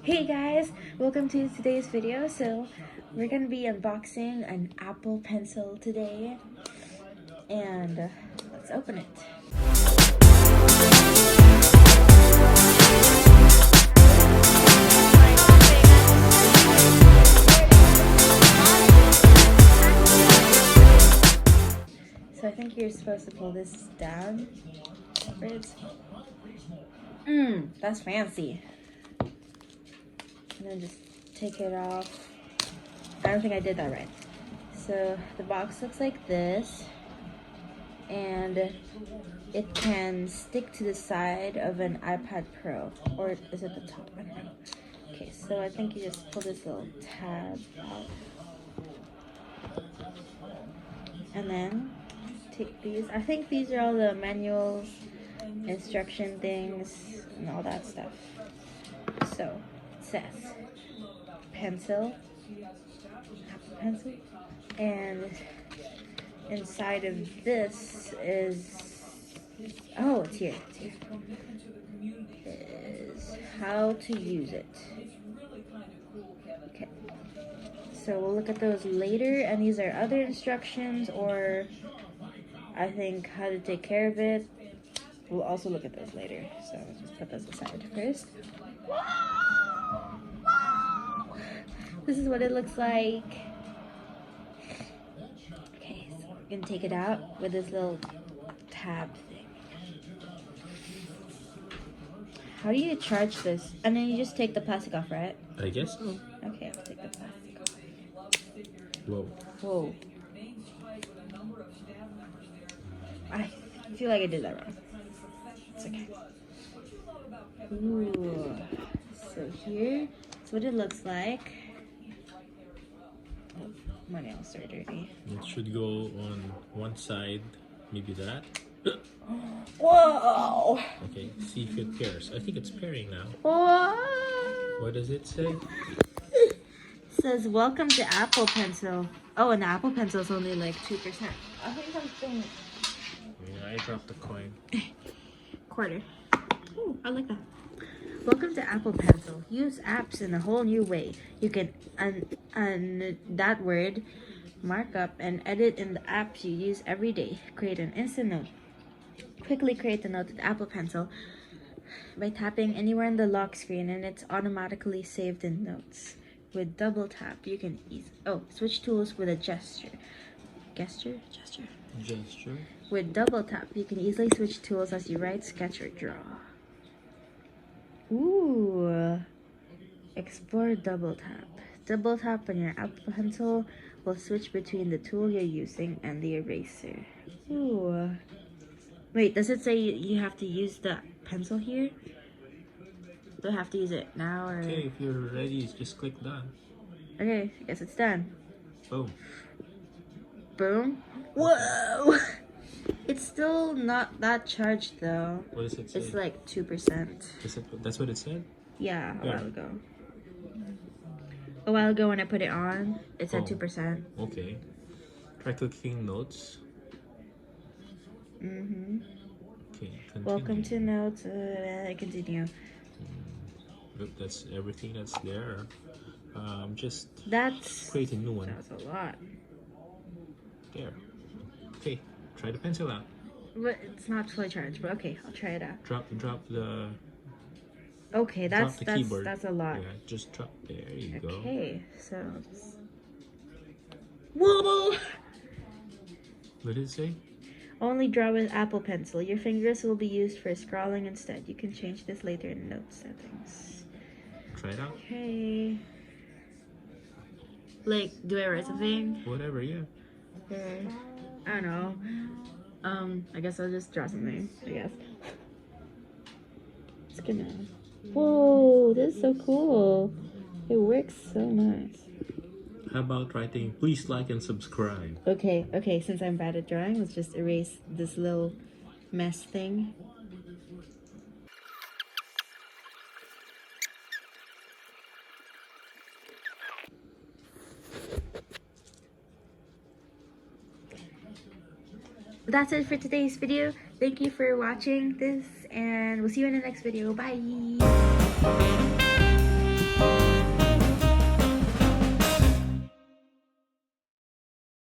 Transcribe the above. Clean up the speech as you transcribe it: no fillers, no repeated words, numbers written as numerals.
Hey guys, welcome to today's video. So we're gonna be unboxing an Apple Pencil today, and let's open it. So I think you're supposed to pull this down. That's fancy. And then just take it off. I don't think I did that right. So the box looks like this, and it can stick to the side of an iPad Pro, or is it the top? I don't know. Okay, so I think you just pull this little tab out, and then take these. I think these are all the manuals, instruction things, and all that stuff. So it says pencil, Apple Pencil, and inside of this is, oh, it's here, is how to use it. Okay, so we'll look at those later, and these are other instructions, or I think how to take care of it. We'll also look at those later, so let's just put those aside first. This is what it looks like. Okay, so we're gonna take it out with this little tab thing. How do you charge this? And then you just take the plastic off, right? I guess so. Okay, I'll take the plastic off. Whoa. Whoa. I feel like I did that wrong. It's okay. Ooh. So here's what it looks like. Oh, my nails are dirty. It should go on one side, maybe that. Whoa! Okay, see if it pairs. I think it's pairing now. Whoa! What does it say? It says, welcome to Apple Pencil. Oh, and the Apple Pencil is only like 2%. I think something. Yeah, I dropped the coin. Quarter. Ooh, I like that. Welcome to Apple Pencil. Use apps in a whole new way. You can that word, markup, and edit in the apps you use every day. Create an instant note. Quickly create a note with Apple Pencil by tapping anywhere in the lock screen, and it's automatically saved in notes. With double tap, you can switch tools with a gesture. Gesture. With double tap, you can easily switch tools as you write, sketch, or draw. Ooh. Explore double tap. Double tap on your Apple Pencil will switch between the tool you're using and the eraser. Ooh. Wait, does it say you have to use the pencil here? Do I have to use it now, or? Okay, if you're ready, just click done. Okay, I guess it's done. Boom. Boom. Whoa! It's still not that charged though. What does it say? It's like 2%. That's what it said? Yeah, a while ago. A while ago when I put it on, it said 2%. Okay. Try clicking notes. Mm-hmm. Okay, continue. Welcome to notes. Continue. Look, that's everything that's there. That's create a new one. That's a lot. There. Okay, try the pencil out. But it's not fully charged, but okay, I'll try it out. Drop the. Okay, that's keyboard. That's a lot. Yeah, just drop. There you go. Okay, so. Whoa! What did it say? Only draw with Apple Pencil. Your fingers will be used for scrawling instead. You can change this later in note settings. Try it out. Okay. Like, do I write something? Whatever, yeah. Okay. I don't know. I guess I'll just draw something, I guess. It's gonna. Whoa, this is so cool. It works so nice. How about writing, please like and subscribe? Okay, since I'm bad at drawing, let's just erase this little mess thing. That's it for today's video. Thank you for watching this, and we'll see you in the next video. Bye!